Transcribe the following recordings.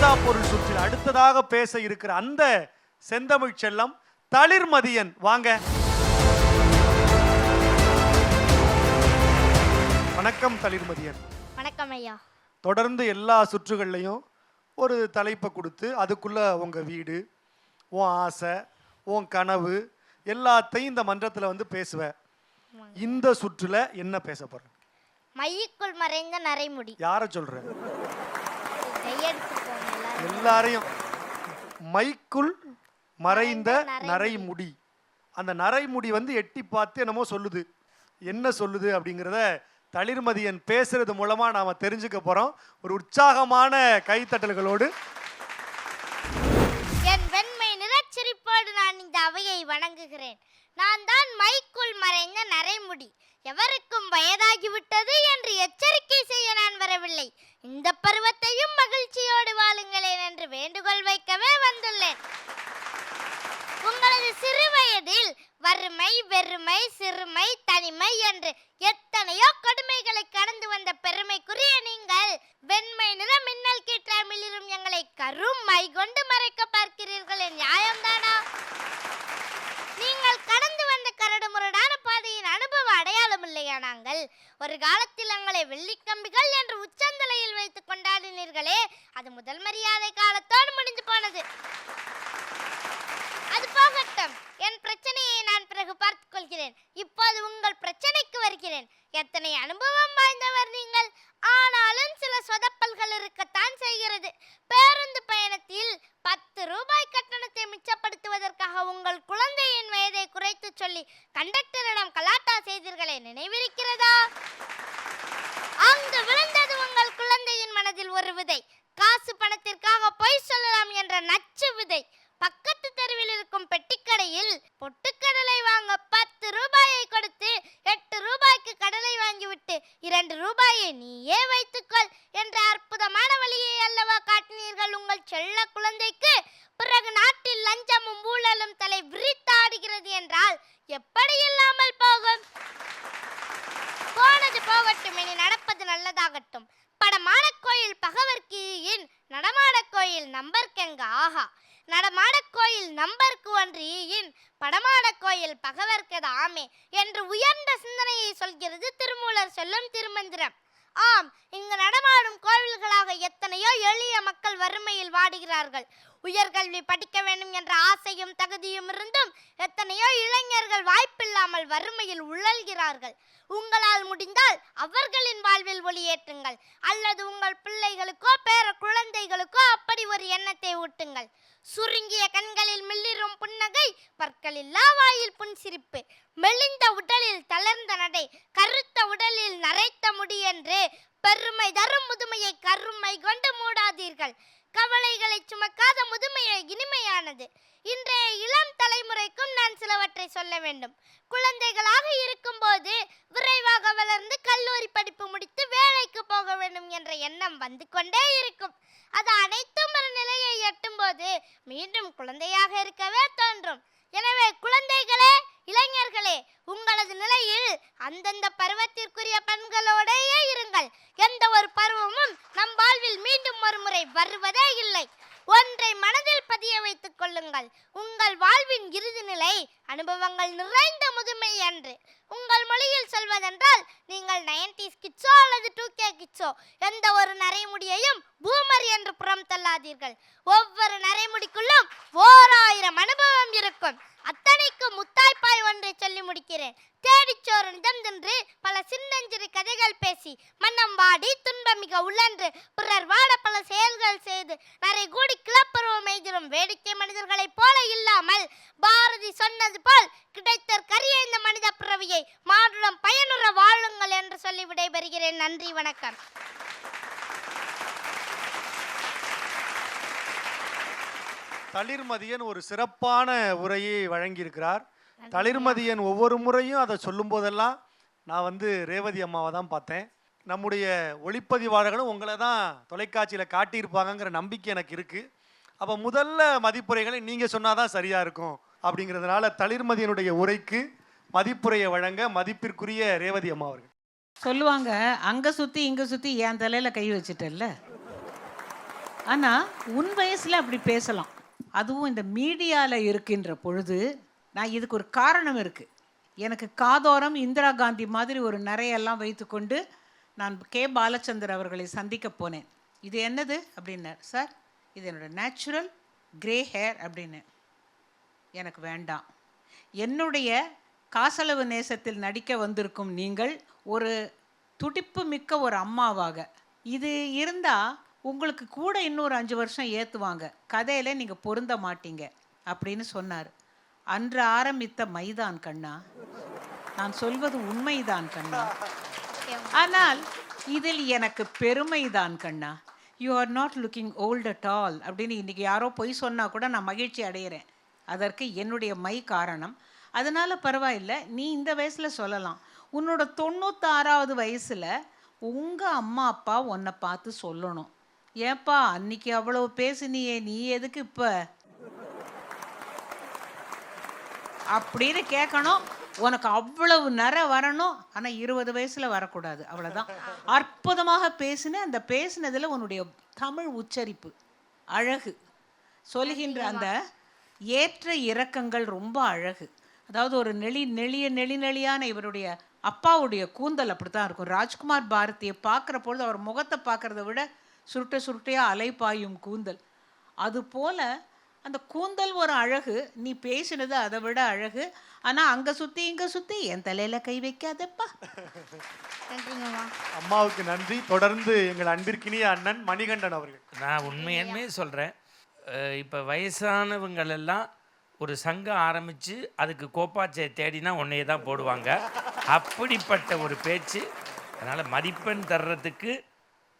பரிசா பொருள் சுற்றில் அடுத்ததாக பேச இருக்கிற அந்த செந்தமிழ் செல்லம் தளிர்மதியன். வாங்க. வணக்கம் தளிர்மதியன். வணக்கம் ஐயா. தொடர்ந்து எல்லா சுற்றுகள்லையும் ஒரு தலைப்பை கொடுத்து அதுக்குள்ள உங்க வீடு, உன் ஆசை, உன் கனவு எல்லாத்தையும் இந்த மன்றத்தில் வந்து பேசுவேன். இந்த சுற்றுல என்ன பேச போற? மைக்குள் மறைந்த நரைமுடி. யார சொல்ற? எல்லாரையும். மைக்குள் மறைந்த நரைமுடி. அந்த நரைமுடி வந்து எட்டி பார்த்து என்னமோ சொல்லுது. என்ன சொல்லுது அப்படிங்கிறத தளிர்மதியன் பேசுறது மூலமா நாம தெரிஞ்சுக்க போறோம். ஒரு உற்சாகமான கைத்தட்டல்களோடு. என் வெண்மை நிறச்சிரிப்போடு நான் இந்த அவையை வணங்குகிறேன். நான் தான் மைக்குள் மறைந்த நரைமுடி. எவருக்கும் வயதாகிவிட்டது என்று எச்சரிக்கை செய்ய நான் வரவில்லை. இந்த பருவத்தையும் மகிழ்ச்சியோடு வாழுங்களேன் என்று வேண்டுகோள் வைக்கவே வந்துள்ளேன். உங்களது சிறு வயதில் வறுமை, வெறுமை, சிறுமை, தனிமை என்று எத்தனையோ கொடுமைகளை கடந்து வந்த பெருமைக்குரிய நீங்கள் வெண்மை நிற மின்னல் கீற்றாய் மிளிரும் எங்களை கரும் மை கொண்டு மறைக்க பார்க்கிறீர்கள். நியாயம்தானா? நீங்கள் கடந்து வந்த கரடு முரடான பாதையின் அனுபவ அடையாளம் இல்லையா நாங்கள்? ஒரு காலத்தில் எங்களை வெள்ளிக்கம்பிகள் என்று உச்சந்தலையில் வைத்து கொண்டாடினீர்களே, அது முதல் மரியாதை காலத்தோடு முடிஞ்சு போனது. அது போகட்டும், என் பிரச்சனையை நான் பிறகு பார்த்துக் கொள்கிறேன். இப்போது உங்கள் பிரச்சனைக்கு வருகிறேன். எத்தனை அனுபவம் வாய்ந்தவர் நீங்கள். ஆனாலும் சில சொதப்பல்கள் இருக்கத்தான் செய்கிறது. பேருந்து பயணத்தில் 10 ரூபாய் கட்டணத்தை மிச்சப்படுத்துவதற்காக உங்கள் குழந்தையின் வயதை குறைத்து சொல்லி கண்டக்டரிடம் கலாட்டா செய்தீர்களே, நினைவிருக்கிறதா? அங்கு விழுந்தது உங்கள் குழந்தையின் மனதில் ஒரு விதை. காசு பணத்திற்காக பொய் சொல்லலாம் என்ற நச்சு விதை. பக்கத்து தெருவில் இருக்கும் பெட்டிக்கடையில் பொட்டுக்கடலை வாங்க 10 ரூபாயை கொடுத்து 8 ரூபாய்க்கு கடலை வாங்கிவிட்டு 2 ரூபாயை நீயே வைத்துக்கொள் என்ற அற்புதமான வழியை அல்லவா காட்டினீர்கள் உங்கள் செல்ல குழந்தைக்கு. பிறகு நாட்டில் லஞ்சமும் ஊழலும் தலை விரித்தாடுகிறது என்றால் எப்படி இல்லாமல் போகும்? போனது போகட்டும், இனி நடப்பது நல்லதாகட்டும். படமான கோயில் பகவர்க்கு ஈயின், நடமாட கோயில் நம்பர்க்கெங்க ஆஹா. நடமாட கோயில் நம்பருக்கு ஒன்று ஈயின், படமாட கோயில் பகவர்க்கது ஆமே என்று உயர்ந்த சிந்தனையை சொல்கிறது திருமூலர் சொல்லும் திருமந்திரம். ஆம், இங்கு நடமாடும் கோவில்களாக எத்தனையோ எளிய மக்கள் வறுமையில் வாடுகிறார்கள். உயர்கல்வி படிக்க வேண்டும் என்ற ஆசையும் தகுதியும் இருந்தும் எத்தனையோ இளைஞர்கள் வாய்ப்பில்லாமல் வறுமையில் உழல்கிறார்கள். உங்களால் முடிந்தால் அவர்களின் வாழ்வில் ஒளியேற்றுங்கள், அல்லது உங்கள் பிள்ளைகளுக்கோ பேர குழந்தைகளுக்கோ அப்படி ஒரு எண்ணத்தை ஊட்டுங்கள். சுருங்கிய கண்களில் மில்லிரும் புன்னகை, பற்களில்லா வாயில் புன்சிரிப்பு, மெலிந்த உடலில் தளர்ந்த நடை, கருத்த உடலில் நரைத்த முடி என்று பெருமை தரும் முதுமையை கருமை கொண்டு மூடாதீர்கள். கவலைகளை சுமக்காத முதுமையை இனிமையானது. இன்றைய இளம் தலைமுறைக்கும் நான் சிலவற்றை சொல்ல வேண்டும். குழந்தைகளாக இருக்கும்போது விரைவாக வளர்ந்து கல்லூரி படிப்பு முடித்து வேலைக்கு போக வேண்டும் என்ற எண்ணம் வந்து கொண்டே இருக்கும். அது அனைத்தும் ஒரு நிலையை எட்டும் போது மீண்டும் குழந்தையாக இருக்கவே தோன்றும். எனவே குழந்தைகளே, இளைஞர்களே, உங்களது நிலையில் அந்தந்த பருவத்திற்குரிய பெண்களோடையே இருங்கள். எந்த ஒரு பருவமும் நம் வாழ்வில் மீண்டும் ஒரு முறை வருவதே இல்லை. ஒன்றை மனதில் பதிய வைத்துக் கொள்ளுங்கள். உங்கள் வாழ்வின் இறுதி நிலை அனுபவங்கள் நிறைந்த முதுமை என்று. உங்கள் மொழியில் சொல்வதென்றால் நீங்கள் 90s கிட்ஸோ அல்லது 2K கிட்ஸோ, எந்த ஒரு நரைமுடியையும் பூமர் என்று புறம் தள்ளாதீர்கள். ஒவ்வொரு நரைமுடிக்குள்ளும் 1000 அனுபவம் இருக்கும். அத்தனைக்கு முத்தாய்ப்பாய் ஒன்றை சொல்லி முடிக்கிறேன். தேடிச்சோறு நிதம் தின்று பல சின்னஞ்சிறு கதைகள் பேசி மன்னம் வாடி துன்பம் மிக உழன்று பிறர் வாட பல செயல்கள் செய்து நரை கூடி கிளப்பருவம் எய்திரும் வேடிக்கை மனிதர்களைப் போல இல்லாமல் பாரதி சொன்னது போல் கிடைத்த கரிய இந்த மனித பிறவியை மானுடம் பயனுற வாழுங்கள் என்று சொல்லி விடைபெறுகிறேன். நன்றி, வணக்கம். தளிர்மதியன் ஒரு சிறப்பான உரையை வழங்கியிருக்கிறார். தளிர்மதியன் ஒவ்வொரு முறையும் அதை சொல்லும் போதெல்லாம் நான் வந்து ரேவதி அம்மாவை தான் பார்த்தேன். நம்முடைய ஒளிப்பதிவாளர்களும் உங்களை தான் தொலைக்காட்சியில் காட்டியிருப்பாங்கங்கிற நம்பிக்கை எனக்கு இருக்குது. அப்போ முதல்ல மதிப்புரைகளை நீங்கள் சொன்னால் தான் சரியாக இருக்கும். அப்படிங்கிறதுனால தளிர்மதியனுடைய உரைக்கு மதிப்புரையை வழங்க மதிப்பிற்குரிய ரேவதி அம்மா அவர்கள். சொல்லுவாங்க, அங்கே சுற்றி இங்கே சுற்றி என் தலையில் கை வச்சுட்டல்ல. ஆனால் உன் வயசில் அப்படி பேசலாம். அதுவும் இந்த மீடியாவில் இருக்கின்ற பொழுது நான் இதுக்கு ஒரு காரணம் இருக்குது. எனக்கு காதோரம் இந்திரா காந்தி மாதிரி ஒரு நிறையெல்லாம் வைத்துக்கொண்டு நான் கே பாலச்சந்தர் அவர்களை சந்திக்க போனேன். இது என்னது அப்படின்னார். சார், இது என்னோடய நேச்சுரல் கிரே ஹேர் அப்படின்னு. எனக்கு வேண்டாம். என்னுடைய காசளவு நேசத்தில் நடிக்க வந்திருக்கும் நீங்கள் ஒரு துடிப்பு மிக்க ஒரு அம்மாவாக இது இருந்தால் உங்களுக்கு கூட இன்னொரு 5 வருஷம் ஏற்றுவாங்க, கதையில் நீங்கள் பொருந்த மாட்டீங்க அப்படின்னு சொன்னார். அன்று ஆரம்பித்த மைதான் கண்ணா, நான் சொல்வது உண்மைதான் கண்ணா. ஆனால் இதில் எனக்கு பெருமைதான் கண்ணா. You are not looking old at all அப்படின்னு இன்றைக்கி யாரோ பொய் சொன்னால் கூட நான் மகிழ்ச்சி அடைகிறேன். அதற்கு என்னுடைய மை காரணம். அதனால் பரவாயில்லை, நீ இந்த வயசில் சொல்லலாம். உன்னோட 96வது வயசில் உங்கள் அம்மா அப்பா உன்னை பார்த்து சொல்லணும், ஏப்பா அன்னைக்கு அவ்வளவு பேசுனியே, நீ எதுக்கு இப்போ அப்படின்னு கேட்கணும். உனக்கு அவ்வளவு வரணும். ஆனால் 20 வயசில் வரக்கூடாது, அவ்வளோதான். அற்புதமாக பேசின அந்த பேசினதில் உன்னுடைய தமிழ் உச்சரிப்பு அழகு, சொல்லுகின்ற அந்த ஏற்ற இறக்கங்கள் ரொம்ப அழகு. அதாவது ஒரு நெளியான இவருடைய அப்பாவுடைய கூந்தல் அப்படி தான் இருக்கும். ராஜ்குமார் பாரதியை பார்க்குற பொழுது அவர் முகத்தை பார்க்குறத விட சுருட்டையாக அலைப்பாயும் கூந்தல். அதுபோல் அந்த கூந்தல் ஒரு அழகு, நீ பேசினது அதை விட அழகு. ஆனால் அங்கே சுற்றி இங்கே சுற்றி என் தலையில் கை வைக்காதப்பா. அம்மாவுக்கு நன்றி. தொடர்ந்து எங்கள் அன்பிற்கினிய அண்ணன் மணிகண்டன் அவர்கள். நான் உண்மையுமே சொல்கிறேன், இப்போ வயசானவங்களெல்லாம் ஒரு சங்கம் ஆரம்பித்து அதுக்கு கோப்பாச்சை தேடினா உன்னையே தான் போடுவாங்க. அப்படிப்பட்ட ஒரு பேச்சு. அதனால் மதிப்பெண் தர்றதுக்கு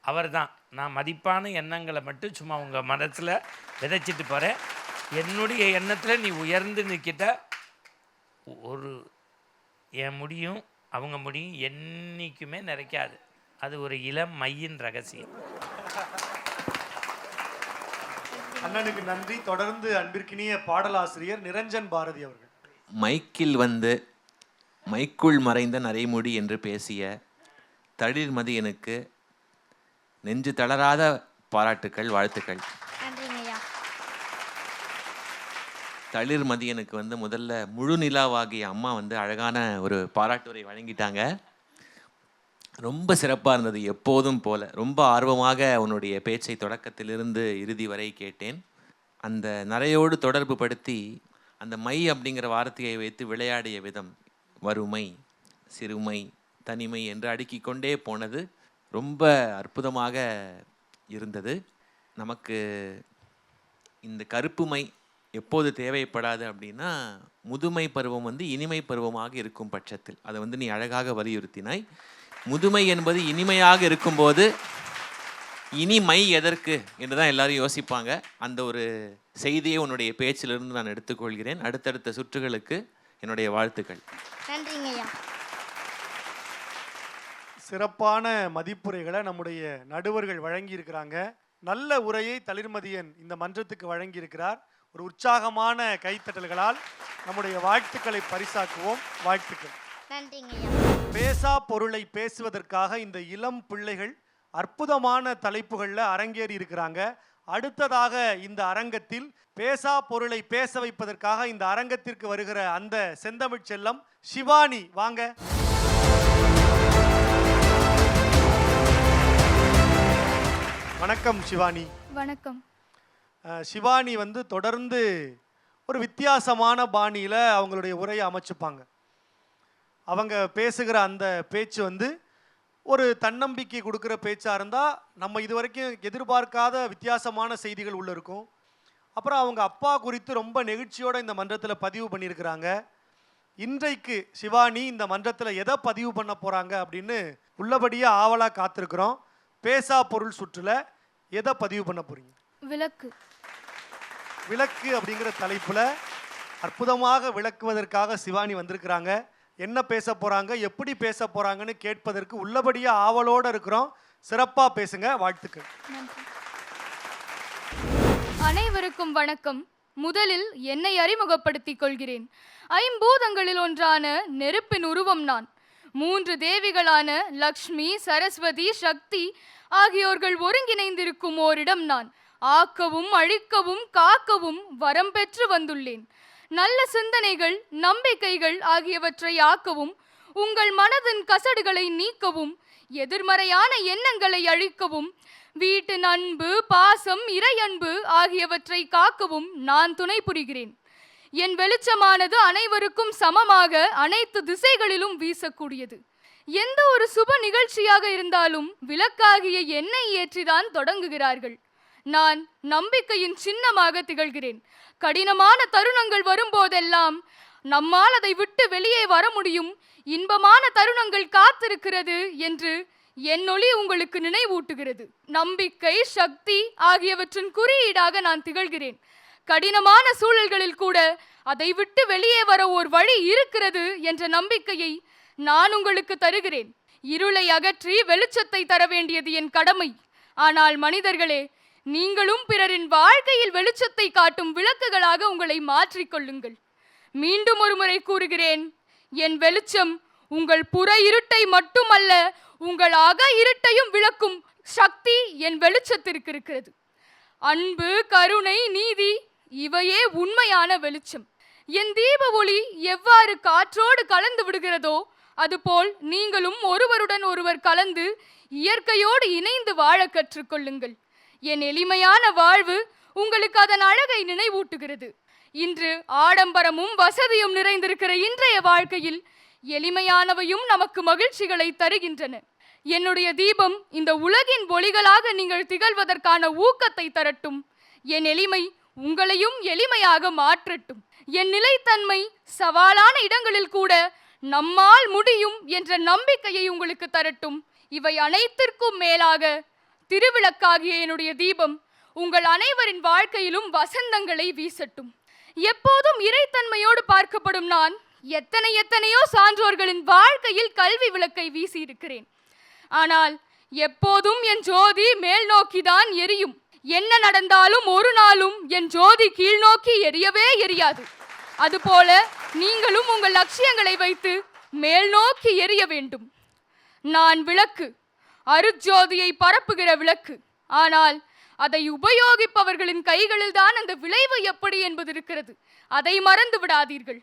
அவர் தான். நான் மதிப்பான எண்ணங்களை மட்டும் சும்மா உங்கள் மனசில் விதைச்சிட்டு போகிறேன். என்னுடைய எண்ணத்தில் நீ உயர்ந்து நிற்கிட்ட ஒரு என் முடியும் அவங்க முடியும் என்றைக்குமே நிறைக்காது. அது ஒரு இளம் மையின் ரகசியம். அண்ணனுக்கு நன்றி. தொடர்ந்து அன்பிற்கினிய பாடலாசிரியர் நிரஞ்சன் பாரதி அவர்கள். மைக்கில் வந்து மைக்குள் மறைந்த நரைமுடி என்று பேசிய தளிர்மதியனுக்கு நெஞ்சு தளராத பாராட்டுக்கள், வாழ்த்துக்கள். தளிர்மதியனுக்கு வந்து முதல்ல முழு நிலாவாகிய அம்மா வந்து அழகான ஒரு பாராட்டுரை வழங்கிட்டாங்க. ரொம்ப சிறப்பாக இருந்தது, எப்போதும் போல. ரொம்ப ஆர்வமாக உன்னுடைய பேச்சை தொடக்கத்திலிருந்து இறுதி வரை கேட்டேன். அந்த நரையோடு தொடர்பு படுத்தி அந்த மை அப்படிங்கிற வார்த்தையை வைத்து விளையாடிய விதம், வறுமை, சிறுமை, தனிமை என்று அடுக்கிக் கொண்டே போனது ரொம்ப அற்புதமாக இருந்தது. நமக்கு இந்த கருப்பு மை எப்போது தேவைப்படாது அப்படின்னா, முதுமை பருவம் வந்து இனிமை பருவமாக இருக்கும் பட்சத்தில். அதை வந்து நீ அழகாக வலியுறுத்தினாய். முதுமை என்பது இனிமையாக இருக்கும்போது இனிமை எதற்கு என்று தான் எல்லாரும் யோசிப்பாங்க. அந்த ஒரு செய்தியை உன்னுடைய பேச்சிலிருந்து நான் எடுத்துக்கொள்கிறேன். அடுத்தடுத்த சுற்றுகளுக்கு என்னுடைய வாழ்த்துக்கள். நன்றிங்கய்யா. சிறப்பான மதிப்புரைகளை நம்முடைய நடுவர்கள் வழங்கி இருக்கிறாங்க. நல்ல உரையை தளிர்மதியன் இந்த மன்றத்துக்கு வழங்கி இருக்கிறார். ஒரு உற்சாகமான கைத்தட்டல்களால் நம்முடைய வாழ்த்துக்களை பரிசாக்குவோம். வாழ்த்துக்கள். நன்றிங்கய்யா. பேசா பொருளை பேசுவதற்காக இந்த இளம் பிள்ளைகள் அற்புதமான தலைப்புகளில் அரங்கேறி இருக்கிறாங்க. அடுத்ததாக இந்த அரங்கத்தில் பேசா பொருளை பேச வைப்பதற்காக இந்த அரங்கத்திற்கு வருகிற அந்த செந்தமிழ் செல்லம் சிவானி, வாங்க. வணக்கம் சிவானி. வணக்கம். சிவானி வந்து தொடர்ந்து ஒரு வித்தியாசமான பாணியில் அவங்களுடைய உரையை அமைச்சுப்பாங்க. அவங்க பேசுகிற அந்த பேச்சு வந்து ஒரு தன்னம்பிக்கை கொடுக்குற பேச்சாக இருந்தால் நம்ம இது வரைக்கும் எதிர்பார்க்காத வித்தியாசமான செய்திகள் உள்ள இருக்கும். அப்புறம் அவங்க அப்பா குறித்து ரொம்ப நெகிழ்ச்சியோடு இந்த மன்றத்தில் பதிவு பண்ணியிருக்கிறாங்க. இன்றைக்கு சிவானி இந்த மன்றத்தில் எதை பதிவு பண்ண போகிறாங்க அப்படின்னு உள்ளபடியே ஆவலாக காத்திருக்கிறோம். பேசா பொருள் சுற்றுல எதை பதிவு பண்ண போறீங்க? விளக்கு. விளக்கு அப்படிங்கிற தலைப்புல அற்புதமாக விளக்குவதற்காக சிவானி வந்திருக்கிறாங்க. என்ன பேச போறாங்க, எப்படி பேச போறாங்கன்னு கேட்பதற்கு உள்ளபடியே ஆவலோட இருக்கிறோம். சிறப்பா பேசுங்க. வாழ்த்துக்கள். அனைவருக்கும் வணக்கம். முதலில் என்னை அறிமுகப்படுத்திக் கொள்கிறேன். ஐம்பூதங்களில் ஒன்றான நெருப்பின் உருவம் நான். 3 தேவிகளான லக்ஷ்மி, சரஸ்வதி, சக்தி ஆகியோர்கள் ஒருங்கிணைந்திருக்கும் ஓரிடம் நான். ஆக்கவும் அழிக்கவும் காக்கவும் வரம் பெற்று வந்துள்ளேன். நல்ல சிந்தனைகள், நம்பிக்கைகள் ஆகியவற்றை ஆக்கவும், உங்கள் மனதின் கசடுகளை நீக்கவும், எதிர்மறையான எண்ணங்களை அழிக்கவும், வீட்டின் அன்பு, பாசம், இறை அன்பு ஆகியவற்றை காக்கவும் நான் துணை புரிகிறேன். என் வெளிச்சமானது அனைவருக்கும் சமமாக அனைத்து திசைகளிலும் வீசக்கூடியது. எந்த ஒரு சுப நிகழ்ச்சியாக இருந்தாலும் விளக்காகிய எண்ணெய் ஏற்றிதான் தொடங்குகிறார்கள். நான் நம்பிக்கையின் சின்னமாக திகழ்கிறேன். கடினமான தருணங்கள் வரும்போதெல்லாம் நம்மால் அதை விட்டு வெளியே வர முடியும், இன்பமான தருணங்கள் காத்திருக்கிறது என்று என் ஒளி உங்களுக்கு நினைவூட்டுகிறது. நம்பிக்கை, சக்தி ஆகியவற்றின் குறியீடாக நான் திகழ்கிறேன். கடினமான சூழல்களில் கூட அதை விட்டு வெளியே வர ஒரு வழி இருக்கிறது என்ற நம்பிக்கையை நான் உங்களுக்கு தருகிறேன். இருளை அகற்றி வெளிச்சத்தை தர வேண்டியது என் கடமை. ஆனால் மனிதர்களே, நீங்களும் பிறரின் வாழ்க்கையில் வெளிச்சத்தை காட்டும் விளக்குகளாக உங்களை மாற்றிக்கொள்ளுங்கள். மீண்டும் ஒரு முறை கூறுகிறேன், என் வெளிச்சம் உங்கள் புற இருட்டை மட்டுமல்ல, உங்கள் அக இருட்டையும் விளக்கும் சக்தி என் வெளிச்சத்திற்கு இருக்கிறது. அன்பு, கருணை, நீதி இவையே உண்மையான வெளிச்சம். என் தீப ஒளி எவ்வாறு காற்றோடு கலந்து விடுகிறதோ அதுபோல் நீங்களும் ஒருவருடன் ஒருவர் கலந்து இயற்கையோடு இணைந்து வாழ கற்றுக்கொள்ளுங்கள். என் எளிமையான வாழ்வு உங்களுக்கு அதன் அழகை நினைவூட்டுகிறது. இன்று ஆடம்பரமும் வசதியும் நிறைந்திருக்கிற இன்றைய வாழ்க்கையில் எளிமையானவையும் நமக்கு மகிழ்ச்சிகளை தருகின்றன. என்னுடைய தீபம் இந்த உலகின் ஒளிகளாக நீங்கள் திகழ்வதற்கான ஊக்கத்தை தரட்டும். என் எளிமை உங்களையும் எளிமையாக மாற்றட்டும். என் நிலைத்தன்மை சவாலான இடங்களில் கூட நம்மால் முடியும் என்ற நம்பிக்கையை உங்களுக்கு தரட்டும். இவை அனைத்திற்கும் மேலாக திருவிளக்காகிய என்னுடைய தீபம் உங்கள் அனைவரின் வாழ்க்கையிலும் வசந்தங்களை வீசட்டும். எப்போதும் இறைத்தன்மையோடு பார்க்கப்படும் நான் எத்தனையோ சான்றோர்களின் வாழ்க்கையில் கல்வி விளக்கை வீசி இருக்கிறேன். ஆனால் எப்போதும் என் ஜோதி மேல் நோக்கிதான் எரியும். என்ன நடந்தாலும் ஒரு நாளும் என் ஜோதி கீழ் நோக்கி எரியவே எரியாது. அதுபோல நீங்களும் உங்கள் லட்சியங்களை வைத்து மேல் நோக்கி எரிய வேண்டும். நான் விளக்கு, அருட்ஜோதியை பரப்புகிற விளக்கு. ஆனால் அதை உபயோகிப்பவர்களின் கைகளில் தான் அந்த விளைவு எப்படி என்பது இருக்கிறது. அதை மறந்து விடாதீர்கள்.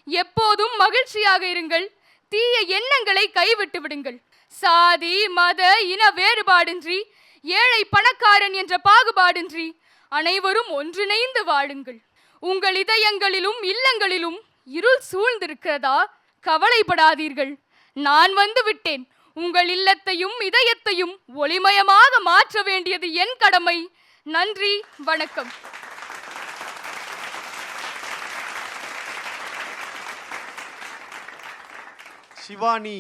எப்போதும் மகிழ்ச்சியாக இருங்கள். தீய எண்ணங்களை கைவிட்டு விடுங்கள். சாதி, மத, இன வேறுபாடின்றி, ஏழை பணக்காரன் என்ற பாகுபாடின்றி அனைவரும் ஒன்றிணைந்து வாழுங்கள். உங்கள் இதயங்களிலும் இல்லங்களிலும் இருள் சூழ்ந்திருக்கிறதா? கவலைப்படாதீர்கள். நான் வந்து விட்டேன். உங்கள் இல்லத்தையும் இதயத்தையும் ஒளிமயமாக மாற்ற வேண்டியது என் கடமை. நன்றி, வணக்கம். சிவானி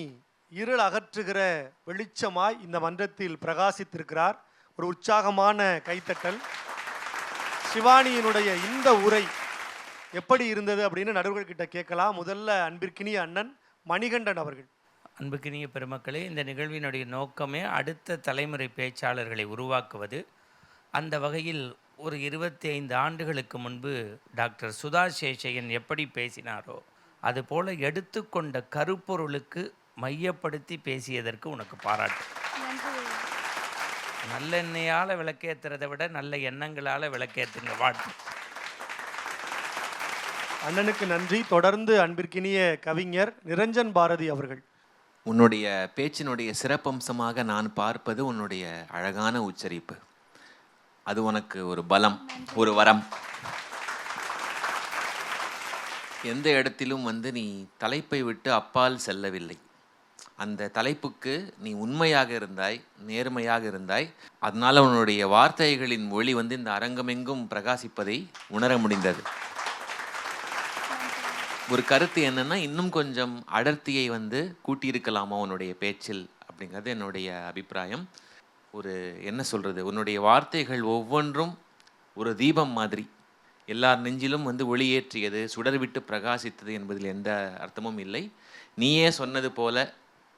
இருள் அகற்றுகிற வெளிச்சமாய் இந்த மன்றத்தில் பிரகாசித்திருக்கிறார். ஒரு உற்சாகமான கைத்தட்டல். சிவானியினுடைய இந்த உரை எப்படி இருந்தது அப்படின்னு நடுவர்கள்கிட்ட கேட்கலாம். முதல்ல அன்பிற்கினிய அண்ணன் மணிகண்டன் அவர்கள். அன்புக்கினிய பெருமக்களே, இந்த நிகழ்வினுடைய நோக்கமே அடுத்த தலைமுறை பேச்சாளர்களை உருவாக்குவது. அந்த வகையில் ஒரு 25 ஆண்டுகளுக்கு முன்பு டாக்டர் சுதா சேஷையன் எப்படி பேசினாரோ அதுபோல எடுத்துக்கொண்ட கருப்பொருளுக்கு மையப்படுத்தி பேசியதற்கு உனக்கு பாராட்டு. நல்லெண்ணெயால் விளக்கேற்றுறதை விட நல்ல எண்ணங்களால் விளக்கேற்றுங்க. வாழ்த்து. அண்ணனுக்கு நன்றி. தொடர்ந்து அன்பிற்கினிய கவிஞர் நிரஞ்சன் பாரதி அவர்கள். உன்னுடைய பேச்சினுடைய சிறப்பம்சமாக நான் பார்ப்பது உன்னுடைய அழகான உச்சரிப்பு. அது உனக்கு ஒரு பலம், ஒரு வரம். எந்த இடத்திலும் நீ தலைப்பை விட்டு அப்பால் செல்லவில்லை. அந்த தலைப்புக்கு நீ உண்மையாக இருந்தாய், நேர்மையாக இருந்தாய். அதனால உன்னுடைய வார்த்தைகளின் ஒளி இந்த அரங்கமெங்கும் பிரகாசிப்பதை உணர முடிந்தது. ஒரு கருத்து என்னன்னா, இன்னும் கொஞ்சம் அடர்த்தியை கூட்டியிருக்கலாமா உன்னுடைய பேச்சில் அப்படிங்கிறது என்னுடைய அபிப்பிராயம். ஒரு என்ன சொல்கிறது, உன்னுடைய வார்த்தைகள் ஒவ்வொன்றும் ஒரு தீபம் மாதிரி எல்லார் நெஞ்சிலும் ஒளியேற்றியது, சுடர்விட்டு பிரகாசித்தது என்பதில் எந்த அர்த்தமும் இல்லை. நீயே சொன்னது போல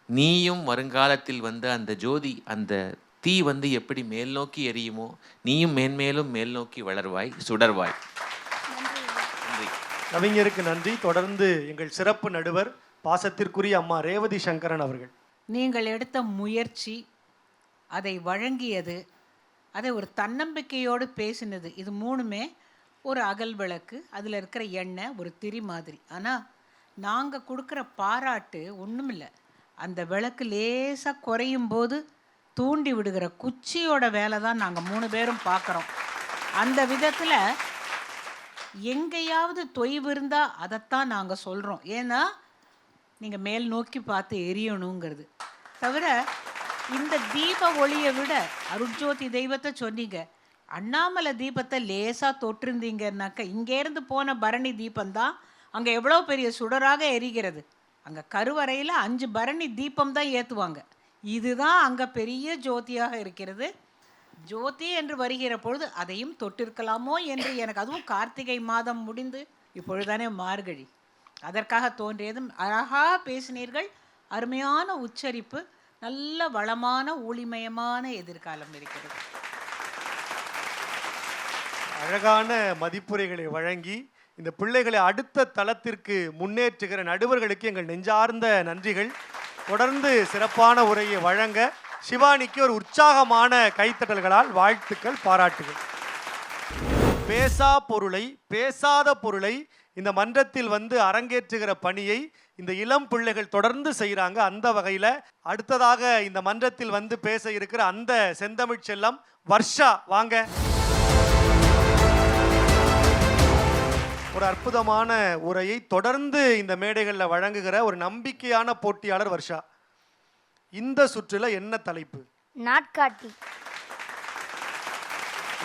நீயும் வருங்காலத்தில் அந்த ஜோதி, அந்த தீ எப்படி மேல் நோக்கி எரியுமோ நீயும் மேன்மேலும் மேல் நோக்கி வளர்வாய், சுடர்வாய். நன்றி. கவிஞருக்கு நன்றி. தொடர்ந்து எங்கள் சிறப்பு நடுவர் பாசத்திற்குரிய அம்மா ரேவதி சங்கரன் அவர்கள். நீங்கள் எடுத்த முயற்சி, அதை வழங்கியது, அதை ஒரு தன்னம்பிக்கையோடு பேசினது. இது மூணுமே ஒரு அகல் விளக்கு, அதில் இருக்கிற எண்ணெய் ஒரு திரி மாதிரி. ஆனால் நாங்கள் கொடுக்குற பாராட்டு ஒன்றுமில்லை. அந்த விளக்கு லேசாக குறையும் போது தூண்டி விடுகிற குச்சியோட வேலை தான் நாங்கள் 3 பேரும் பார்க்குறோம். அந்த விதத்தில் எங்கேயாவது தொய்வு இருந்தால் அதைத்தான் நாங்கள் சொல்கிறோம். ஏன்னா நீங்கள் மேல் நோக்கி பார்த்து எரியணுங்கிறது தவிர, இந்த தீப ஒளியை விட அருட்ஜோதி தெய்வத்தை சொன்னீங்க, அண்ணாமலை தீபத்தை லேசாக தொட்டிருந்தீங்கன்னாக்க இங்கேருந்து போன பரணி தீபந்தான் அங்கே எவ்வளோ பெரிய சுடராக எரிகிறது. அங்கே கருவறையில் 5 பரணி தீபம் தான் ஏற்றுவாங்க. இதுதான் அங்கே பெரிய ஜோதியாக இருக்கிறது. ஜோதி என்று வருகிற பொழுது அதையும் தொட்டிருக்கலாமோ என்று எனக்கு, அதுவும் கார்த்திகை மாதம் முடிந்து இப்பொழுதுதானே மார்கழி, அதற்காக தோன்றியதும். அழகாக பேசினீர்கள், அருமையான உச்சரிப்பு, நல்ல வளமான ஒளிமயமான எதிர்காலம் இருக்கிறது. அழகான மதிப்புரைகளை வழங்கி இந்த பிள்ளைகளை அடுத்த தளத்திற்கு முன்னேற்றுகிற நடுவர்களுக்கு எங்கள் நெஞ்சார்ந்த நன்றிகள். தொடர்ந்து சிறப்பான உரையை வழங்க சிவானிக்கு ஒரு உற்சாகமான கைத்தட்டல்களால் வாழ்த்துக்கள், பாராட்டுகள். பேசா பொருளை, பேசாத பொருளை இந்த மன்றத்தில் வந்து அரங்கேற்றுகிற பணியை இந்த இளம் பிள்ளைகள் தொடர்ந்து செய்கிறாங்க. அந்த வகையில் அடுத்ததாக இந்த மன்றத்தில் வந்து பேச இருக்கிற அந்த செந்தமிழ் செல்லம் வர்ஷா, வாங்க. ஒரு அற்புதமான உரையை தொடர்ந்து இந்த மேடைகளில் வழங்குகிற ஒரு நம்பிக்கையான போட்டியாளர் வர்ஷா. இந்த சுற்றுல என்ன தலைப்பு? நாட்காட்டி.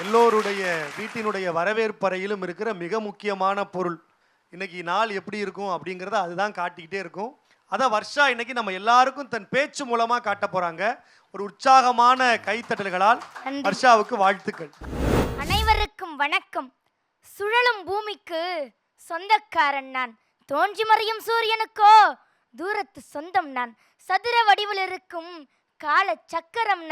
எல்லோருடைய வீட்டினுடைய வரவேற்பறையிலும் இருக்கிற மிக முக்கியமான பொருள். இன்னைக்கு நாள் எப்படி இருக்கும் அப்படிங்கிறத அதுதான் காட்டிக்கிட்டே இருக்கும். அதை வர்ஷா இன்னைக்கு நம்ம எல்லாருக்கும் தன் பேச்சு மூலமா காட்ட போறாங்க. ஒரு உற்சாகமான கைத்தட்டல்களால் வர்ஷாவுக்கு வாழ்த்துக்கள். அனைவருக்கும் வணக்கம். சுழலும் பூமிக்கு சொந்தக்காரன் நான், தோன்றி மறையும் சூரியனுக்கோ தூரத்து சொந்தம் நான், சதுர வடிவில் இருக்கும் கால சக்கரம்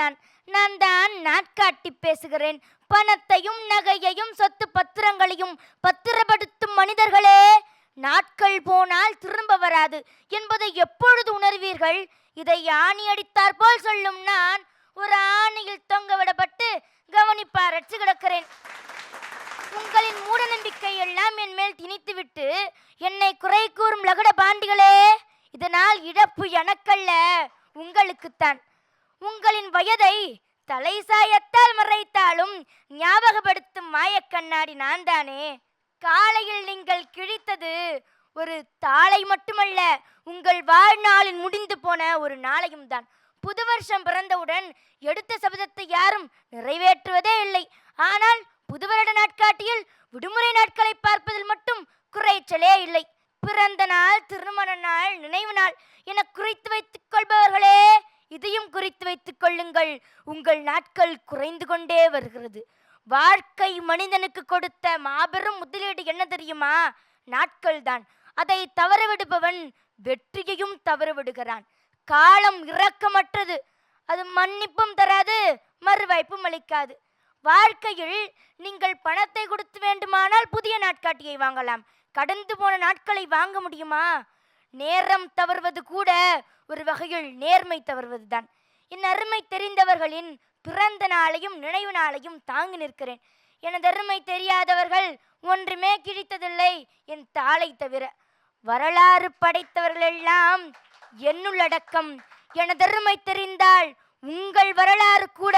நான் தான் நாட்காட்டி பேசுகிறேன். பணத்தையும் நகையையும் சொத்து பத்திரங்களையும் பத்திரப்படுத்தும் மனிதர்களே, நாட்கள் போனால் திரும்ப வராது என்பதை எப்பொழுது உணர்வீர்கள்? இதை ஆணி அடித்தார் போல் சொல்லும் நான் ஒரு ஆணியில் தொங்க விடப்பட்டு கவனிப்பாரற்று கிடக்கிறேன். உங்களின் மூட நம்பிக்கை எல்லாம் என் மேல் திணித்துவிட்டு என்னை குறை கூறும் லகட பாண்டிகளே, இதனால் இழப்பு எனக்கல்ல, உங்களுக்குத்தான். உங்களின் வயதை தலை சாயத்தால் மறைத்தாலும் ஞாபகப்படுத்தும் மாயக்கண்ணாடி நான் தானே. காலையில் நீங்கள் கிழித்தது ஒரு தாளை மட்டுமல்ல, உங்கள் வாழ்நாளில் முடிந்து போன ஒரு நாளையும் தான். புது வருஷம் பிறந்தவுடன் எடுத்த சபதத்தை யாரும் நிறைவேற்றுவதே இல்லை. ஆனால் புதுவருட நாட்காட்டியில் விடுமுறை நாட்களை பார்ப்பதில் மட்டும் குறைச்சலே இல்லை. பிறந்த நாள், திருமண நாள், நினைவு நாள் என குறித்து வைத்துக் கொள்பவர்களே, இதையும் குறித்து வைத்துக் கொள்ளுங்கள். உங்கள் நாட்கள் குறைந்து கொண்டே வருகிறது. வாழ்க்கை மனிதனுக்கு கொடுத்த மாபெரும் முதலீடு என்ன தெரியுமா? நாட்கள் தான். அதை தவறவிடுபவன் வெற்றியையும் தவறவிடுகிறான். காலம் இரக்கமற்றது, அது மன்னிப்பும் தராது, மறுவாய்ப்பும் அளிக்காது. வாழ்க்கையில் நீங்கள் பணத்தை கொடுத்து வேண்டுமானால் புதிய நாட்காட்டியை வாங்கலாம். கடந்து போன நாட்களை வாங்க முடியுமா? நேரம் தவறுவது கூட ஒரு வகையில் நேர்மை தவறுவதுதான். என் அருமை தெரிந்தவர்களின் பிறந்த நாளையும் நினைவு நாளையும் தாங்கி நிற்கிறேன். எனது அருமை தெரியாதவர்கள் ஒன்றுமே கிழித்ததில்லை, என் தாளை தவிர. வரலாறு படைத்தவர்களெல்லாம் என்னுள்ளடக்கம். எனது அருமை தெரிந்தால் உங்கள் வரலாறு கூட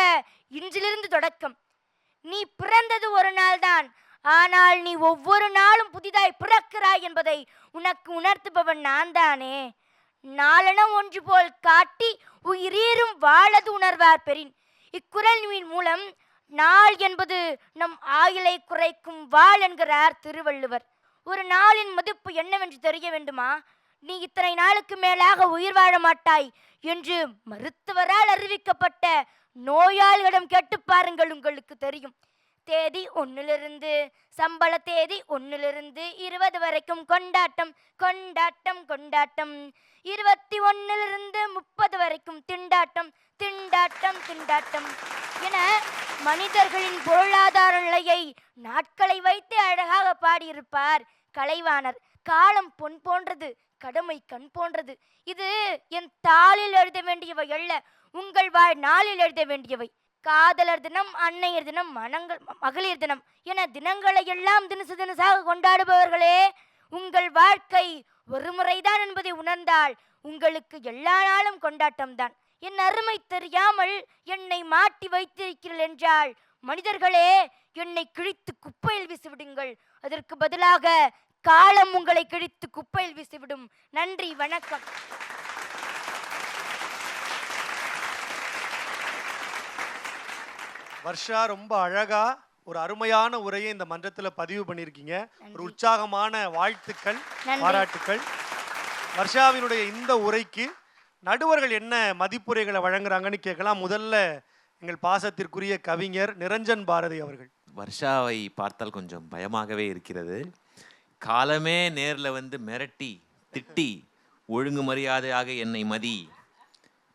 இன்றிலிருந்து தொடக்கம். நீ பிறந்தது ஒரு நாள் தான், ஆனால் நீ ஒவ்வொரு நாளும் புதிதாய் பிறக்கிறாய் என்பதை உனக்கு உணர்த்துபவன் நான் தானே. நாளென ஒன்று போல் காட்டி உயிரீரும் வாழது உணர்வார் பெறின். இக்குறளின் மூலம் நாள் என்பது நம் ஆயுளை குறைக்கும் வாள் என்கிறார் திருவள்ளுவர். ஒரு நாளின் மதிப்பு என்னவென்று தெரிய வேண்டுமா? நீ இத்தனை நாளுக்கு மேலாக உயிர் வாழ மாட்டாய் என்று மருத்துவரால் அறிவிக்கப்பட்ட நோயாளிகளிடம் கேட்டு பாருங்கள், உங்களுக்கு தெரியும். தேதி 1 சம்பள தேதி 1 20 வரைக்கும் கொண்டாட்டம் கொண்டாட்டம் கொண்டாட்டம், 21 30 வரைக்கும் திண்டாட்டம் திண்டாட்டம் திண்டாட்டம் என மனிதர்களின் பொருளாதார நிலையை நாட்களை வைத்து அழகாக பாடியிருப்பார் கலைவாணர். காலம் பொன் போன்றது, கடமை கண் போன்றது. இது என் தாளில் எழுத வேண்டியவை அல்ல, உங்கள் வாழ் நாளில் எழுத வேண்டியவை. காதலர் தினம், அன்னையர் தினம், மகளிர் தினம் என தினங்களை எல்லாம் தினசாக கொண்டாடுபவர்களே, உங்கள் வாழ்க்கை ஒரு முறைதான் என்பதை உணர்ந்தால் உங்களுக்கு எல்லா நாளும் கொண்டாட்டம்தான். என் அருமை தெரியாமல் என்னை மாட்டி வைத்திருக்கிறீர்கள் என்றால், மனிதர்களே, என்னை கிழித்து குப்பையில் வீசிவிடுங்கள். அதற்கு பதிலாக காலம் உங்களை கிழித்து குப்பையில் வீசிவிடும். நன்றி, வணக்கம். வர்ஷா, ரொம்ப அழகா ஒரு அருமையான உரையை இந்த மன்றத்தில் பதிவு பண்ணியிருக்கீங்க. ஒரு உற்சாகமான வாழ்த்துக்கள், பாராட்டுக்கள். வர்ஷாவினுடைய இந்த உரைக்கு நடுவர்கள் என்ன மதிப்புரைகளை வழங்குறாங்கன்னு கேட்கலாம். முதல்ல எங்கள் பாசத்திற்குரிய கவிஞர் நிரஞ்சன் பாரதி அவர்கள். வர்ஷாவை பார்த்தால் கொஞ்சம் பயமாகவே இருக்கிறது. காலமே நேரில் வந்து மிரட்டி திட்டி ஒழுங்கு மரியாதையாக என்னை மதி,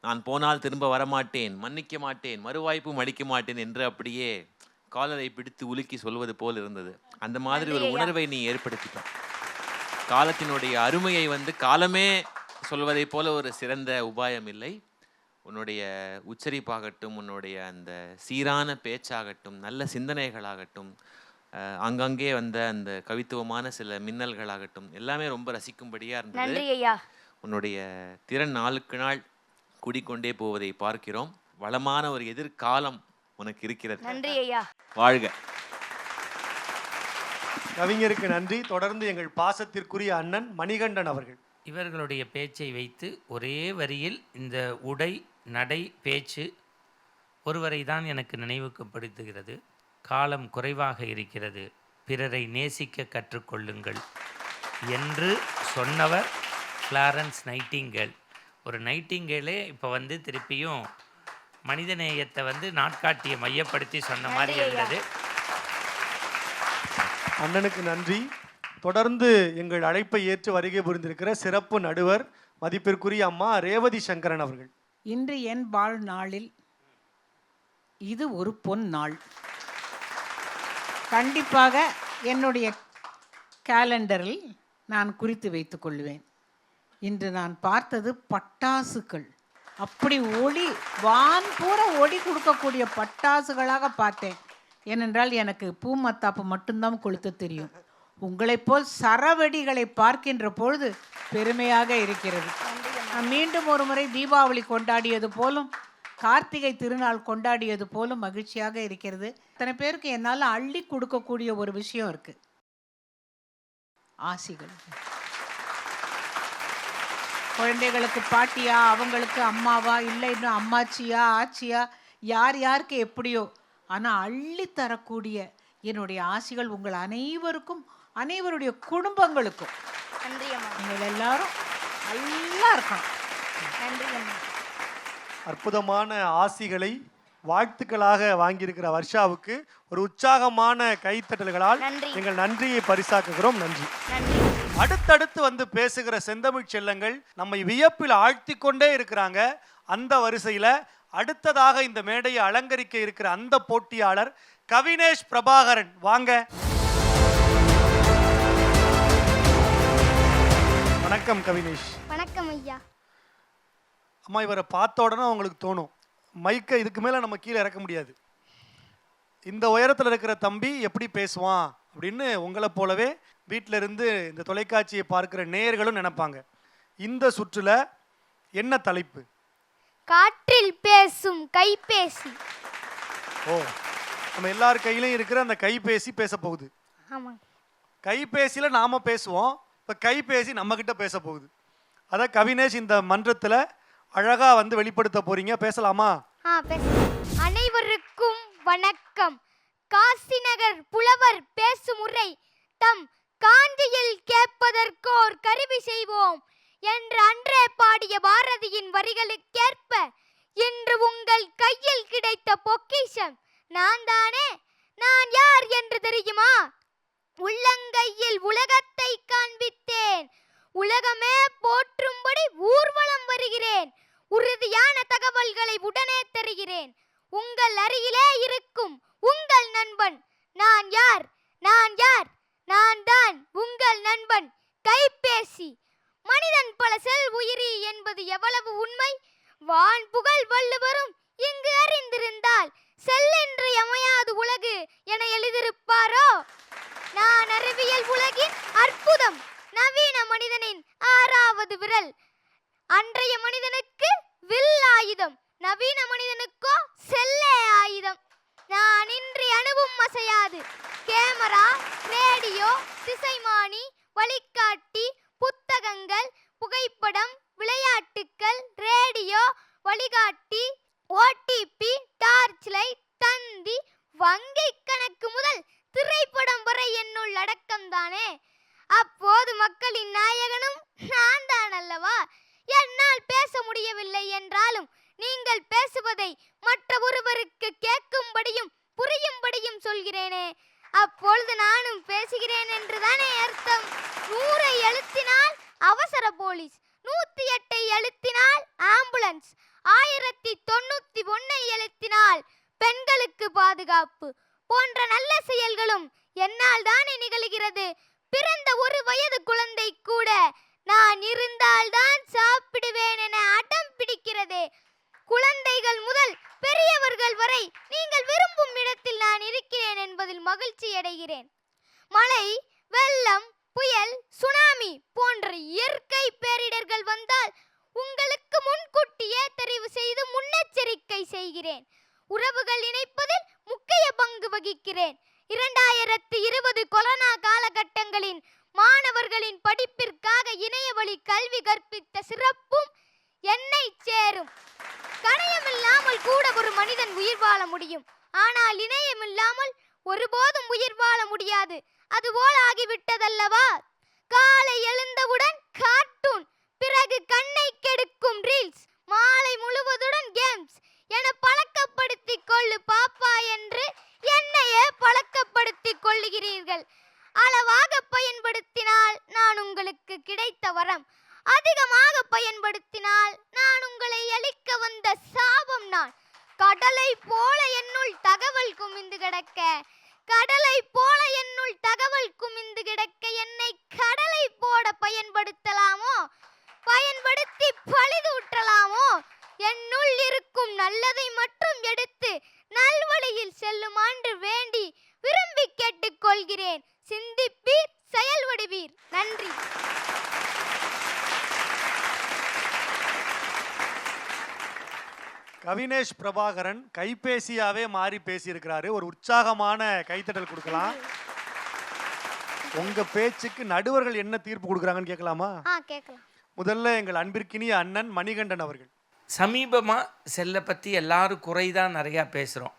நான் போனால் திரும்ப வரமாட்டேன், மன்னிக்க மாட்டேன், மறுவாய்ப்பும் அளிக்க மாட்டேன் என்று அப்படியே காலரை பிடித்து உலுக்கி சொல்வது போல் இருந்தது. அந்த மாதிரி ஒரு உணர்வை நீ ஏற்படுத்திட்ட. காலத்தினுடைய அருமையை வந்து காலமே சொல்வதை போல ஒரு சிறந்த உபாயம் இல்லை. உன்னுடைய உச்சரிப்பாகட்டும், உன்னுடைய அந்த சீரான பேச்சாகட்டும், நல்ல சிந்தனைகளாகட்டும், அங்கங்கே வந்த அந்த கவித்துவமான சில மின்னல்களாகட்டும் எல்லாமே ரொம்ப ரசிக்கும்படியாக இருந்தது. உன்னுடைய திறன் நாளுக்கு நாள் கூடிக்கொண்டே போவதை பார்க்கிறோம். வளமான ஒரு எதிர்காலம் உனக்கு இருக்கிறது. வாழ்க. கவிஞருக்கு நன்றி. தொடர்ந்து எங்கள் பாசத்திற்குரிய அண்ணன் மணிகண்டன் அவர்கள். இவர்களுடைய பேச்சை வைத்து ஒரே வரியில் இந்த உடை, நடை, பேச்சு ஒருவரை தான் எனக்கு நினைவுக்குப்படுத்துகிறது. காலம் குறைவாக இருக்கிறது, பிறரை நேசிக்க கற்றுக்கொள்ளுங்கள் என்று சொன்னவர் ஃப்ளாரன்ஸ் நைட்டிங்கேல். ஒரு நைட்டிங்கேலே இப்போ வந்து திருப்பியும் மனிதநேயத்தை வந்து நாட்காட்டியை மையப்படுத்தி சொன்ன மாதிரி இருந்தது. அண்ணனுக்கு நன்றி. தொடர்ந்து எங்கள் அழைப்பை ஏற்று வருகை புரிந்திருக்கிற சிறப்பு நடுவர் மதிப்பிற்குரிய அம்மா ரேவதி சங்கரன் அவர்கள். இன்று என் வாழ்நாளில் இது ஒரு பொன் நாள். கண்டிப்பாக என்னுடைய கேலண்டரில் நான் குறித்து வைத்து கொள்வேன். இன்று நான் பார்த்தது பட்டாசுகள். அப்படி ஒளி, வான் பூர ஒளி கொடுக்கக்கூடிய பட்டாசுகளாக பார்த்தேன். ஏனென்றால் எனக்கு பூமத்தாப்பு மட்டும்தான் கொளுத்த தெரியும். உங்களைப் போல் சரவெடிகளை பார்க்கின்ற பொழுது பெருமையாக இருக்கிறது. நான் மீண்டும் ஒரு முறை தீபாவளி கொண்டாடியது போலும், கார்த்திகை திருநாள் கொண்டாடியது போலும் மகிழ்ச்சியாக இருக்கிறது. இத்தனை பேருக்கு என்னால் அள்ளி கொடுக்கக்கூடிய ஒரு விஷயம் இருக்குது, ஆசிகள். குழந்தைகளுக்கு பாட்டியா, அவங்களுக்கு அம்மாவா, இல்லை இன்னும் அம்மாச்சியா, ஆச்சியா, யார் யாருக்கு எப்படியோ, ஆனால் அள்ளி தரக்கூடிய என்னுடைய ஆசிகள் உங்கள் அனைவருக்கும், அனைவருடைய குடும்பங்களுக்கும். நீங்கள் எல்லாரும் நல்லா இருக்கணும். அற்புதமான ஆசிகளை வாழ்த்துக்களாக வாங்கியிருக்கிற வர்ஷாவுக்கு ஒரு உற்சாகமான கைத்தட்டல்களால் எங்கள் நன்றியை பரிசாக்குகிறோம். நன்றி. அடுத்தடுத்து வந்து பேசுகிற செந்தமிழ் செல்லங்கள் நம்மை வியப்பில் ஆழ்த்தி கொண்டே இருக்கிறாங்க. அந்த வரிசையில் அடுத்ததாக இந்த மேடையை அலங்கரிக்க இருக்கிற அந்த போட்டியாளர் கவினேஷ் பிரபாகரன். வாங்க. வணக்கம் கவினேஷ். வணக்கம் ஐயா. அம்மா, இவரை பார்த்த உடனே உங்களுக்கு தோணும், மைக்கை இதுக்கு மேலே நம்ம கீழே இறக்க முடியாது, இந்த உயரத்தில் இருக்கிற தம்பி எப்படி பேசுவான் அப்படின்னு உங்களை போலவே வீட்டில் இருந்து இந்த தொலைக்காட்சியை பார்க்குற நேயர்களும் நினைப்பாங்க. இந்த சுற்றுல என்ன தலைப்பு? காற்றில் பேசும் கைபேசி. ஓ, நம்ம எல்லார் கையிலையும் இருக்கிற அந்த கைபேசி பேச போகுது. ஆமாம். கைபேசியில் நாம் பேசுவோம், இப்போ கைபேசி நம்மக்கிட்ட பேச போகுது. அதை கவினேஷ் இந்த மன்றத்தில் அழகாக வந்து வெளிப்படுத்த போறீங்க. பேசலாமா? அனைவருக்கும் வணக்கம். காசிநகர் புலவர் பேசுமுறை தம் காஞ்சியில் கேட்பதற்கோர் கருவி செய்வோம் என்று அன்றே பாடிய பாரதியின் வரிகளுக்கேற்ப இன்று உங்கள் கையில் கிடைத்த பொக்கிஷம் நான் தானே. நான் யார் என்று தெரியுமா? உள்ளங்கையில் உலகத்தை காண்பித்தேன், உலகமே போற்றும்படி ஊர்வலம் வருகிறேன், உறுதியான தகவல்களை உடனே தருகிறேன், உங்கள் அருகிலே இருக்கும் உங்கள் நண்பன். நான் யார்? நான் யார்? நான் தான் உங்கள் நண்பன் கைபேசி. மனிதன் பல செல் உயிரி என்பது எவ்வளவு உண்மை வான் புகழ் வள்ளுவரும் இங்கு அறிந்திருந்தால் செல்லென்று எமையாது உலகு என எழுதியிருப்பாரோ? நான் அறிவியல் உலகின் அற்புதம், நவீன மனிதனின் 6வது விரல். அன்றைய மனிதனுக்கு வில் ஆயுதம், நவீன மனிதனுக்கோ செல்லே ஆயுதம். நான் இன்றி அணுவும் அசையாது. கேமரா, ரேடியோ, திசைமானி, வழிகாட்டி, புத்தகங்கள், புகைப்படம், விளையாட்டுக்கள், ரேடியோ, வழிகாட்டி, ஓடிபி, டார்ச் லைட், தந்தி, வங்கி கணக்கு முதல் திரைப்படம் வரை என்னுள் அடக்கம்தானே. அப்போது மக்களின் நாயகனும் நான் தான் அல்லவா? என்னால் பேச முடியவில்லை என்றாலும் நீங்கள் பேசுவதை மற்ற ஒருவருக்கு கேட்கும்படியும் புரியும்படியும் சொல்கிறேனே, அப்பொழுது நானும் பேசுகிறேன் என்றுதானே அர்த்தம். 100ஐ அழுத்தினால் அவசர போலீஸ், 108ஐ அழுத்தினால் ஆம்புலன்ஸ், 1091ஐ அழுத்தினால் பெண்களுக்கு பாதுகாப்பு போன்ற நல்ல செயல்களும் என்னால் தானே நிகழ்கிறது. பிறந்த 1 வயது குழந்தை கூட நான் இருந்தால்தான் சாப்பிடுவேன் என அடம் பிடிக்கிறதே. குழந்தைகள் முதல் பெரியவர்கள் வரை நீங்கள் விரும்பும் இடத்தில் நான் இருக்கிறேன் என்பதில் மகிழ்ச்சி அடைகிறேன். மழை, வெள்ளம், புயல், சுனாமி போன்ற இயற்கை பேரிடர்கள் வந்தால் உங்களுக்கு முன்கூட்டியே தெரிவு செய்து முன்னெச்சரிக்கை செய்கிறேன். உறவுகள் இணைப்பதில் முக்கிய பங்கு வகிக்கிறேன். 2020 கொரோனா காலகட்டங்களின் மாணவர்களின் படிப்பிற்காக இணையவழி கல்வி கற்பித்த சிறப்பும் என்னை சேரும். கணையமில்லாமல் கூட ஒரு மனிதன் உயிர் வாழ முடியும், ஆனால் இணையமில்லாமல் ஒருபோதும் உயிர் வாழ முடியாது. அதுபோல் ஆகிவிட்டதல்லவா? காலை எழுந்தவுடன் கார்ட்டூன், பிறகு கண்ணை கெடுக்கும் ரீல்ஸ், மாலை முழுவதுடன் கேம்ஸ் என பழக்கப்படுத்திக் கொள்ளு பாப்பா என்று என்னையே பழக்கப்படுத்திக் கொள்ளுகிறீர்கள். அளவாக பயன்படுத்தினால் நான் உங்களுக்கு கிடைத்த வரம், அதிகமாக பயன்படுத்தினால் நான் உங்களை அழிக்க வந்த சாபம். நான் கடலை போல என்னுள் தகவல் குமிந்து கிடக்க, கடலை போல என்னுள் தகவல் குமிந்து கிடக்க என்னை கடலை போட பயன்படுத்தலாமோ? பயன்படுத்தி பழிதூற்றலாமோ? என்னுள் இருக்கும் நல்லதை மட்டும் எடுத்து நல்வழியில் செல்லுமாறு வேண்டி விரும்பி கேட்டுக்கொள்கிறேன். சிந்திப்பீர், செயல்வடுவீர். நன்றி. கவினேஷ் பிரபாகரன் கைபேசியாவே மாறி பேசியிருக்கிறாரு. ஒரு உற்சாகமான கைத்தட்டல் கொடுக்கலாம். உங்க பேச்சுக்கு நடுவர்கள் என்ன தீர்ப்பு கொடுக்குறாங்கன்னு கேட்கலாமா? கேட்கலாம். முதல்ல எங்கள் அன்பிற்கினிய அண்ணன் மணிகண்டன் அவர்கள். சமீபமாக செல்லை பற்றி எல்லாரும் குறைதான் நிறையா பேசுகிறோம்.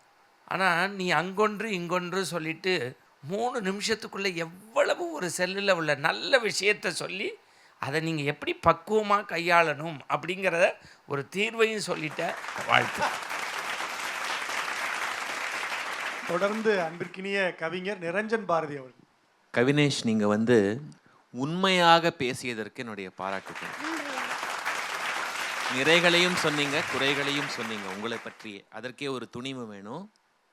ஆனால் நீ அங்கொன்று இங்கொன்று சொல்லிட்டு 3 நிமிஷத்துக்குள்ளே எவ்வளவு ஒரு செல்லில் உள்ள நல்ல விஷயத்தை சொல்லி அதை நீங்கள் எப்படி பக்குவமாக கையாளணும் அப்படிங்கிறத ஒரு தீர்வையும் சொல்லிட்ட. வாழ்த்து. தொடர்ந்து அன்பிற்கினிய கவிஞர் நிரஞ்சன் பாரதி அவர்கள். கவினேஷ், நீங்கள் வந்து உண்மையாக பேசியதற்கு என்னுடைய பாராட்டுக்கள். நிறைகளையும் சொன்னீங்க, குறைகளையும் சொன்னீங்க உங்களை பற்றியே. அதற்கே ஒரு துணிவு வேணும்.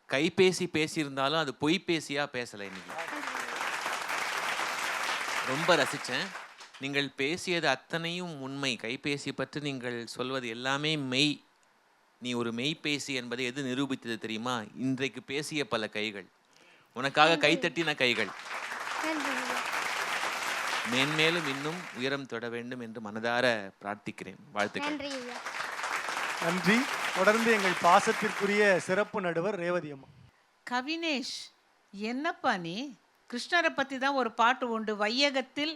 கைபேசி பேசியிருந்தாலும் அது பொய் பேசியாக பேசலை. இன்னைக்கு ரொம்ப ரசித்தேன். நீங்கள் பேசியது அத்தனையும் உண்மை. கைபேசி பற்றி நீங்கள் சொல்வது எல்லாமே மெய். நீ ஒரு மெய் பேசி என்பதை எது நிரூபித்தது தெரியுமா? இன்றைக்கு பேசிய பல கைகள், உனக்காக கைத்தட்டின கைகள். மேன்மேலும் இன்னும் உயரம் தொட வேண்டும் என்று மனதார பிரார்த்திக்கிறேன். வாழ்த்துக்கள். நன்றி. தொடர்ந்து எங்கள் பாசத்திற்குரிய சிறப்பு நடுவர் ரேவதி அம்மா. கவினேஷ், என்னப்பா நீ? கிருஷ்ணரை பற்றி தான் ஒரு பாட்டு உண்டு. வையகத்தில்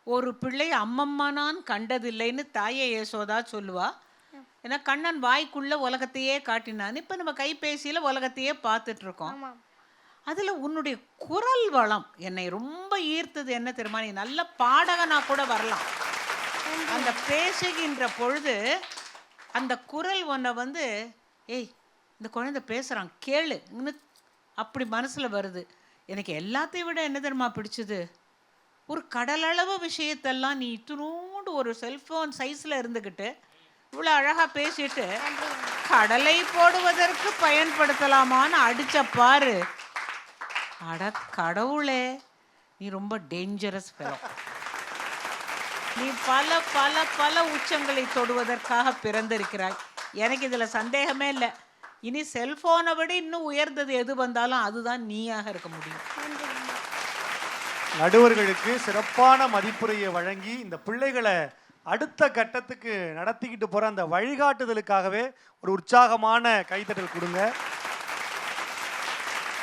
ஒரு பிள்ளை அம்மம்மா நான் கண்டதில்லைன்னு தாயே யசோதா சொல்லுவா. ஏன்னா கண்ணன் வாய்க்குள்ள உலகத்தையே காட்டினான். இப்போ நம்ம கைபேசியில் உலகத்தையே பார்த்துட்டு இருக்கோம். அதில் உன்னுடைய குரல் வளம் என்னை ரொம்ப ஈர்த்தது. என்ன தெரியுமா? நீ நல்ல பாடகனா கூட வரலாம். அந்த பேசுகின்ற பொழுது அந்த குரல் ஒன்றை வந்து, ஏய் இந்த குழந்தை பேசுகிறான் கேளு, அப்படி மனசில் வருது. எனக்கு எல்லாத்தையும் விட என்ன தெரியுமா பிடிச்சது? ஒரு கடலளவு விஷயத்தெல்லாம் நீ இத்தினோண்டு ஒரு செல்ஃபோன் சைஸில் இருந்துக்கிட்டு இவ்வளோ அழகாக பேசிட்டு கடலை போடுவதற்கு பயன்படுத்தலாமான்னு அடிச்ச பாரு. அட கடவுளே, நீ ரொம்ப டேஞ்சரஸ் ஃபெலோ. நீ பல பல பல உச்சங்களை தொடுவதற்காக பிறந்திருக்கிறாய். எனக்கு இதில் சந்தேகமே இல்லை. இனி செல்போனை விட இன்னும் உயர்ந்தது எது வந்தாலும் அதுதான் நீயாக இருக்க முடியும். நடுவர்களுக்கு சிறப்பான மதிப்புரையை வழங்கி இந்த பிள்ளைகளை அடுத்த கட்டத்துக்கு நடத்திக்கிட்டு போகிற அந்த வழிகாட்டுதலுக்காகவே ஒரு உற்சாகமான கைத்தட்டல் கொடுங்க.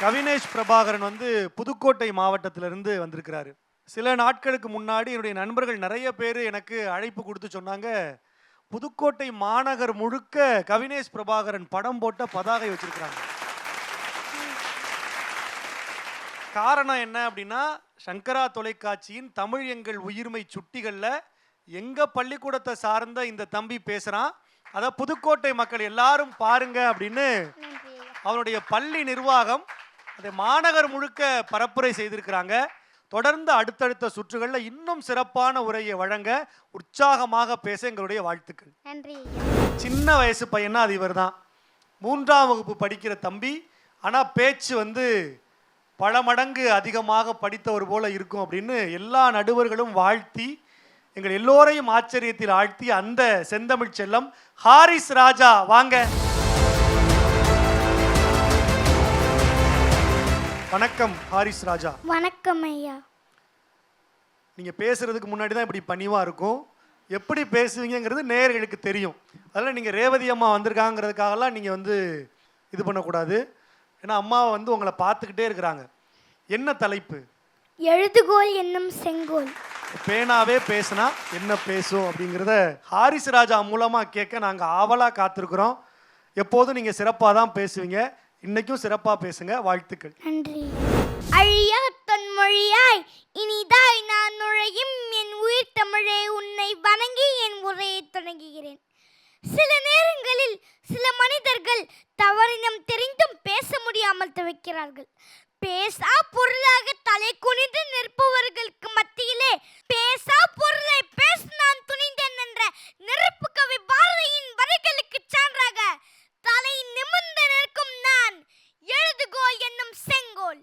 கவினேஷ் பிரபாகரன் வந்து புதுக்கோட்டை மாவட்டத்திலிருந்து வந்திருக்கிறாரு. சில நாட்களுக்கு முன்னாடி என்னுடைய நண்பர்கள் நிறைய பேர் எனக்கு அழைப்பு கொடுத்து சொன்னாங்க, புதுக்கோட்டை மாநகர் முழுக்க கவினேஷ் பிரபாகரன் படம் போட்ட பதாகை வச்சிருக்கிறாங்க. காரணம் என்ன அப்படின்னா, சங்கரா தொலைக்காட்சியின் தமிழ் எங்கள் உயிர்மை சுட்டிகளில் எங்கள் பள்ளிக்கூடத்தை சார்ந்த இந்த தம்பி பேசுகிறான், அதை புதுக்கோட்டை மக்கள் எல்லாரும் பாருங்க அப்படின்னு அவனுடைய பள்ளி நிர்வாகம் அதை மாநகர் முழுக்க பரப்புரை செய்திருக்கிறாங்க. தொடர்ந்து அடுத்தடுத்த சுற்றுகளில் இன்னும் சிறப்பான உரையை வழங்க உற்சாகமாக பேச எங்களுடைய வாழ்த்துக்கள். நன்றி. சின்ன வயசு பையனா அது இவர் தான், 3ஆம் வகுப்பு படிக்கிற தம்பி. ஆனால் பேச்சு வந்து பல மடங்கு அதிகமாக படித்தவர் போல இருக்கும் அப்படின்னு எல்லா நடுவர்களும் வாழ்த்தி எங்கள் எல்லோரையும் ஆச்சரியத்தில் ஆழ்த்தி அந்த செந்தமிழ் செல்லம் ஹாரிஸ் ராஜா வாங்க. வணக்கம் ஹாரிஸ் ராஜா. வணக்கம் ஐயா. நீங்கள் பேசுறதுக்கு முன்னாடி தான் இப்படி பணிவாக இருக்கும், எப்படி பேசுவீங்கிறது நேயர்களுக்கு தெரியும். அதனால் நீங்கள் ரேவதி அம்மா வந்திருக்காங்கிறதுக்காகலாம் நீங்கள் வந்து இது பண்ணக்கூடாது. ஏன்னா அம்மாவை வந்து உங்களை பார்த்துக்கிட்டே இருக்கிறாங்க. என்ன தலைப்பு? எழுதுகோல் என்னும் செங்கோல். பேனாவே பேசுனா என்ன பேசும் அப்படிங்கிறத ஹாரிஸ் ராஜா மூலமாக கேட்க நாங்கள் ஆவலாக காத்திருக்கிறோம். எப்போதும் நீங்கள் சிறப்பாக தான் பேசுவீங்க, இன்னைக்கும் சிறப்பாக பேசுங்க. வாழ்த்துக்கள். நன்றி. அழியா தொன்மொழியாய் இனிதாய் நான் நுழையும் என் உயிர் தமிழே, உன்னை வணங்கி என் உரையை தொடங்குகிறேன். சில நேரங்களில் சில மனிதர்கள் தவறினம் தெரிந்தும் பேச முடியாமல் தவிக்கிறார்கள். பேசா பொருளாக தலை குனிந்து நிற்பவர்களுக்கு மத்தியிலே பேசா பொருளை பேச நான் துணிந்தேன் என்ற நெருப்பு கவி பாரதியின் வரிகளுக்கு சான்றாக தலை நிமிர்ந்து நிற்கும் நான் எழுதுகோல் என்னும் செங்கோல்.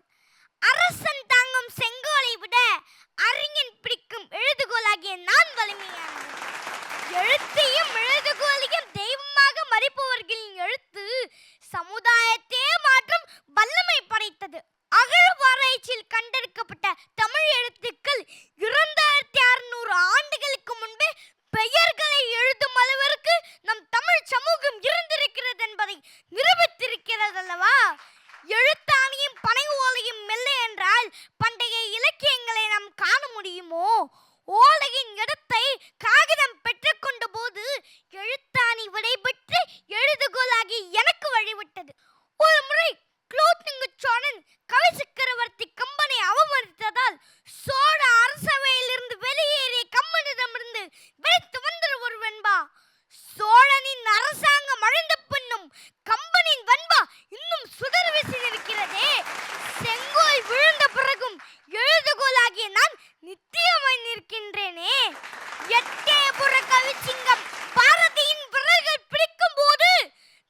அரசன் தாங்கும் செங்கோலை விட அறிஞன் பிடிக்கும் எழுதுகோலாகிய நான் வலிமையானவன். எழுத்தையும் எழுதுகோலையும் தெய்வமாக மதிப்பவர்களின் எழுத்து சமுதாயத்தே மாற்றும் வல்லமை படைத்தது. அகழ்வாராய்ச்சியில் கண்டெடுக்கப்பட்ட தமிழ் எழுத்துக்கள் 2600 ஆண்டுகளுக்கு முன்பே பெயர்களை எழுதும் அளவிற்கு நம் தமிழ் சமூகம் இருந்திருக்கிறது என்பதை நிரூபித்திருக்கிறது அல்லவா? எழுத்தாணியும் பனை ஓலையும் மெல்ல என்றால் பண்டைய இலக்கியங்களை நாம் காண முடியுமோ? ஓலையின் இடத்தை காகிதம் பெற்றுக்கொண்ட போது எழுத்தாணி விடைபெற்று எழுதுகோலாகி எனக்கு வழிவிட்டது. ஒரு முறை குலோத்துங்க சோழன் கவி சக்கரவர்த்தி கம்பனை அவமதித்ததால் சோழ அரசவையிலிருந்து வெளியேறிய கம்பனிடமிருந்து வெடித்து வந்தது ஒரு வெண்பா. சோழனின் அரசாங்கம் அழிந்த பின்னும் கம்பனின் வெண்பா இன்னும் சுடர் வீசி நிற்கிறதே. செங்கோல் விழுந்த பிறகும் எழுதுகோலாகிய நான் நித்தியமாய் நிற்கின்றேனே. எட்டயபுர கவிச்சிங்கம் பாரதியின் விரல்கள் பிடிக்கும் போது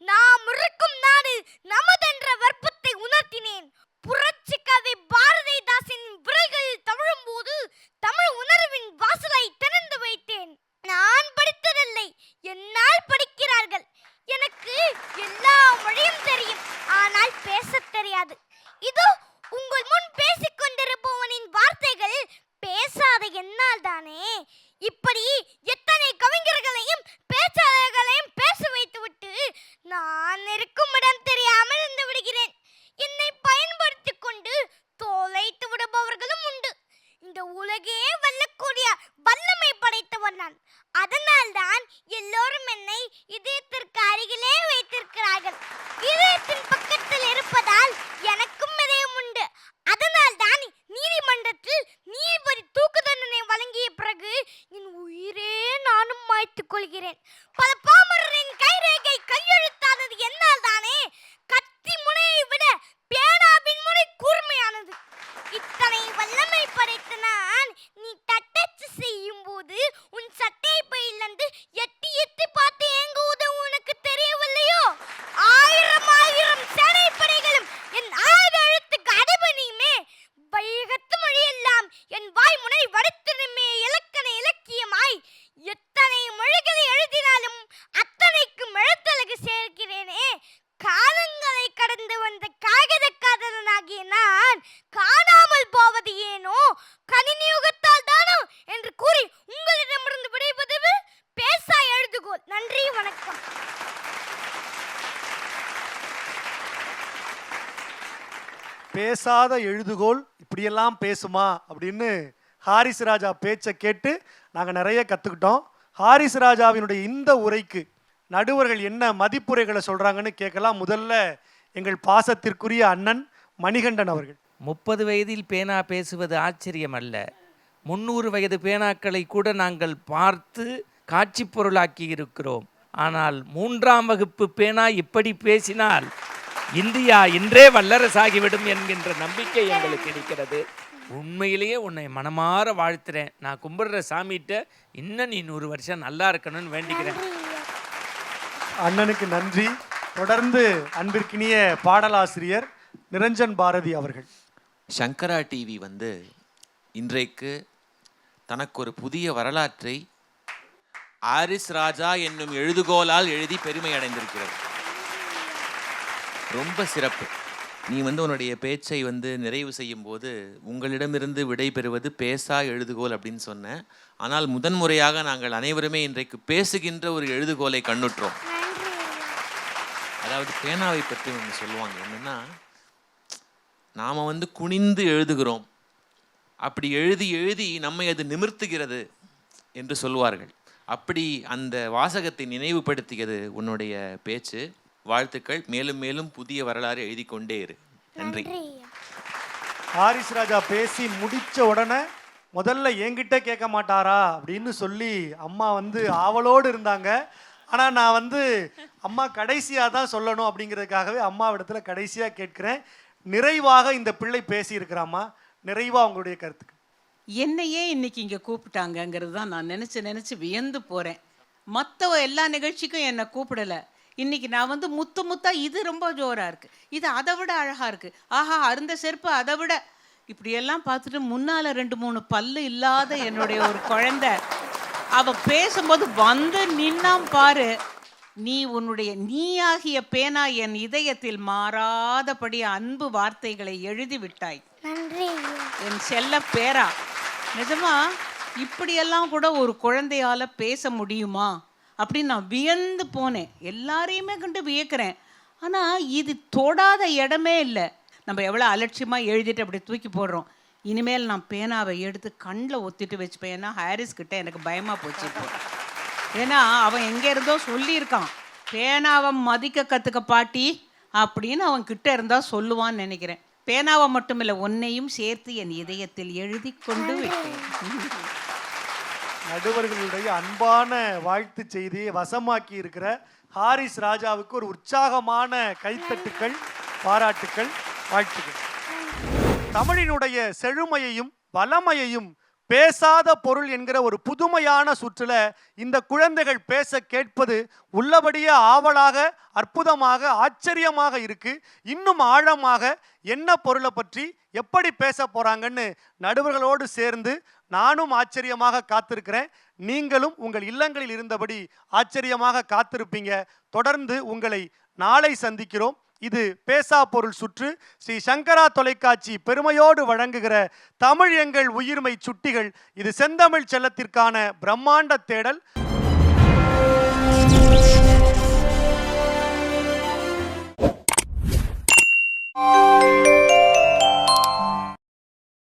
நாம் இருக்கும் நாடு நமதென்ற வற்பத்தை உணர்த்தினேன். புரட்சி கவி பாரதிதாசன் விரல்களில் தவழும் போது தமிழ் உணர்வின் வாசலை திறந்து வைத்தேன். நான் படித்ததில்லை, என்னால் படிக்கிறார்கள். எனக்கு எல்லா மொழியும் தெரியும், ஆனால் பேசத் தெரியாது. இதோ உங்கள் முன் பேசிக் கொண்டிருப்பவனின் வார்த்தைகள் பேசாத என்னால் தானே. இப்படி எத்தனை கவிஞர்களையும் பேச்சாளர்களையும் பேச வைத்துவிட்டு நான் இருக்கும் இடம் தெரியாமல் இருந்து விடுகிறேன். என்னை பயன்படுத்தி கொண்டு தொலைத்து விடுபவர்களும் உண்டு. இந்த உலகே வெல்லக்கூடிய வல்லமை படைத்தவன் நான். அதனால் தான் எல்லோரும் என்னை இதயத்திற்கு அருகிலே வைத்திருக்கிறார்கள். இதயத்தின் பக்கத்தில் இருப்பதால் எனக்கும் இதயம் உண்டு. அதனால் தான் நீதிமன்றத்தில் நீதிபதி தூக்கு தண்டனை வழங்கிய பிறகு என் உயிரே நானும் மாய்த்துக் கொள்கிறேன். பல பாமரரின் கைரேகை கையெழுத்தானது என்னால் தானே. கத்தி முனையை விட பேனாவின் முனை கூர்மையானது. இத்தனை வல்லமை படைத்த நான் நீ தட்டச்சு செய்யும் போது உன் சட்டை பையிலிருந்து எட்டி எட்டி பார்த்து ஏங்குவது உனக்கு தெரியவில்லையோ? 1000 சேனைப்படைகளும் என் ஆயுத எழுத்துக்கு அடிபணியுமே. வைகத்து மொழியெல்லாம் என் வாய்முனை வடித்திருமே இலக்கண இலக்கியமாய். எத்தனை மொழிகளை எழுதினாலும் அத்தனைக்கும் எழுத்தழகு சேர்க்கிறேனே. கால கணினி யுகத்தால் தானோ என்று கூறி உங்களிடமிருந்து விடைபெறுவது பேசா எழுதுகோல். நன்றி, வணக்கம். பேசாத எழுதுகோல் இப்படியெல்லாம் பேசுமா அப்படின்னு ஹாரிஸ் ராஜா பேச்சை கேட்டு நாங்கள் நிறைய கற்றுக்கிட்டோம். ஹாரிஸ் ராஜாவினுடைய இந்த உரைக்கு நடுவர்கள் என்ன மதிப்புரைகளை சொல்கிறாங்கன்னு கேட்கலாம். முதல்ல எங்கள் பாசத்திற்குரிய அண்ணன் மணிகண்டன் அவர்கள். 30 வயதில் பேனா பேசுவது ஆச்சரியம் அல்ல. 300 வயது பேனாக்களை கூட நாங்கள் பார்த்து காட்சி பொருளாக்கி இருக்கிறோம். ஆனால் 3ஆம் வகுப்பு பேனா இப்படி பேசினால் இந்தியா இன்றே வல்லரசாகிவிடும் என்கின்ற நம்பிக்கை எங்களுக்கு இருக்கிறது. உண்மையிலேயே உன்னை மனமாற வாழ்த்துறேன். நான் கும்பிடுற சாமிகிட்ட இன்னும் நீ 100 வருஷம் நல்லா இருக்கணும்னு வேண்டிக்கிறேன். அண்ணனுக்கு நன்றி. தொடர்ந்து அன்பிற்கினிய பாடலாசிரியர் நிரஞ்சன் பாரதி அவர்கள். சங்கரா டிவி வந்து இன்றைக்கு தனக்கு ஒரு புதிய வரலாற்றை ஹாரிஸ் ராஜா என்னும் எழுதுகோலால் எழுதி பெருமை அடைந்திருக்கிறது. ரொம்ப சிறப்பு. நீ வந்து உன்னுடைய பேச்சை வந்து நிறைவு செய்யும் போது உங்களிடமிருந்து விடை பெறுவது பேசா எழுதுகோல் அப்படின்னு சொன்னேன். ஆனால் முதன்முறையாக நாங்கள் அனைவருமே இன்றைக்கு பேசுகின்ற ஒரு எழுதுகோலை கண்ணுற்றோம். அதாவது பேனாவை பற்றி ஒன்று சொல்லுவாங்க, என்னன்னா நாம் வந்து குனிந்து எழுதுகிறோம், அப்படி எழுதி எழுதி நம்மை அது நிமிர்த்துகிறது என்று சொல்வார்கள். அப்படி அந்த வாசகத்தை நினைவுபடுத்தியது உன்னுடைய பேச்சு. வாழ்த்துக்கள். மேலும் மேலும் புதிய வரலாறு எழுதி கொண்டே இரு. நன்றி. ஹாரிஸ் ராஜா பேசி முடித்த உடனே முதல்ல என்கிட்ட கேட்க மாட்டாரா அப்படின்னு சொல்லி அம்மா வந்து ஆவலோடு இருந்தாங்க. ஆனால் நான் வந்து அம்மா கடைசியாக தான் சொல்லணும் அப்படிங்கிறதுக்காகவே அம்மாவிடத்தில் கடைசியாக கேட்குறேன். நிறைவாக இந்த பிள்ளை பேசியிருக்கிறாம்மா, நிறைவாக உங்களுடைய கருத்துக்கு. என்னையே இன்னைக்கு இங்கே கூப்பிட்டாங்கங்கிறது தான் நான் நினச்சி வியந்து போகிறேன். மற்ற எல்லா நிகழ்ச்சிக்கும் என்னை கூப்பிடலை. இன்னைக்கு நான் வந்து முத்தா இது ரொம்ப ஜோராக இருக்குது, இது அதை விட அழகாக இருக்குது, ஆஹா அருந்த செருப்பு அதை விட, இப்படியெல்லாம் பார்த்துட்டு முன்னால் 2-3 பல்லு இல்லாத என்னுடைய ஒரு குழந்தை அவள் பேசும்போது வந்து நின்னாம் பாரு. நீ உன்னுடைய நீயாகிய பேனா என் இதயத்தில் மாறாதபடி அன்பு வார்த்தைகளை எழுதி விட்டாய். நன்றி என் செல்ல பேரா. நிஜமா இப்படியெல்லாம் கூட ஒரு குழந்தையால பேச முடியுமா அப்படின்னு நான் வியந்து போனேன். எல்லாரையுமே கண்டு வியக்கிறேன். ஆனால் இது தொடாத இடமே இல்லை. நம்ம எவ்வளோ அலட்சியமாக எழுதிட்டு அப்படி தூக்கி போடுறோம். இனிமேல் நான் பேனாவை எடுத்து கண்ணில் ஒத்திட்டு வச்சுப்பேன். ஏன்னா ஹாரிஸ் கிட்ட எனக்கு பயமாக போச்சு இப்போ. ஏன்னா அவன் எங்கே இருந்தோ சொல்லியிருக்கான், பேனாவை மதிக்க கற்றுக்க பாட்டி அப்படின்னு அவன் கிட்ட இருந்தால் சொல்லுவான்னு நினைக்கிறேன். பேனாவை மட்டும் இல்லை, உன்னையும் சேர்த்து என் இதயத்தில் எழுதி கொண்டு விட்டேன். நடுவர்களுடைய அன்பான வாழ்த்து செய்தியை வசமாக்கி இருக்கிற ஹாரிஸ் ராஜாவுக்கு ஒரு உற்சாகமான கைத்தட்டுக்கள், பாராட்டுக்கள், வாழ்த்துக்கள். தமிழினுடைய செழுமையையும் வளமையையும் பேசாத பொருள் என்கிற ஒரு புதுமையான சுற்றுல இந்த குழந்தைகள் பேச கேட்பது உள்ளபடியே ஆவலாக, அற்புதமாக, ஆச்சரியமாக இருக்கு. இன்னும் ஆழமாக என்ன பொருளை பற்றி எப்படி பேச போறாங்கன்னு நடுவர்களோடு சேர்ந்து நானும் ஆச்சரியமாக காத்திருக்கிறேன். நீங்களும் உங்கள் இல்லங்களில் இருந்தபடி ஆச்சரியமாக காத்திருப்பீங்க. தொடர்ந்து உங்களை நாளை சந்திக்கிறோம். இது பேசா பொருள் சுற்று. ஸ்ரீ சங்கரா தொலைக்காட்சி பெருமையோடு வழங்குகிற தமிழ் எங்கள் உயிர்மை சுட்டிகள். இது செந்தமிழ் செல்லத்திற்கான பிரம்மாண்ட தேடல்.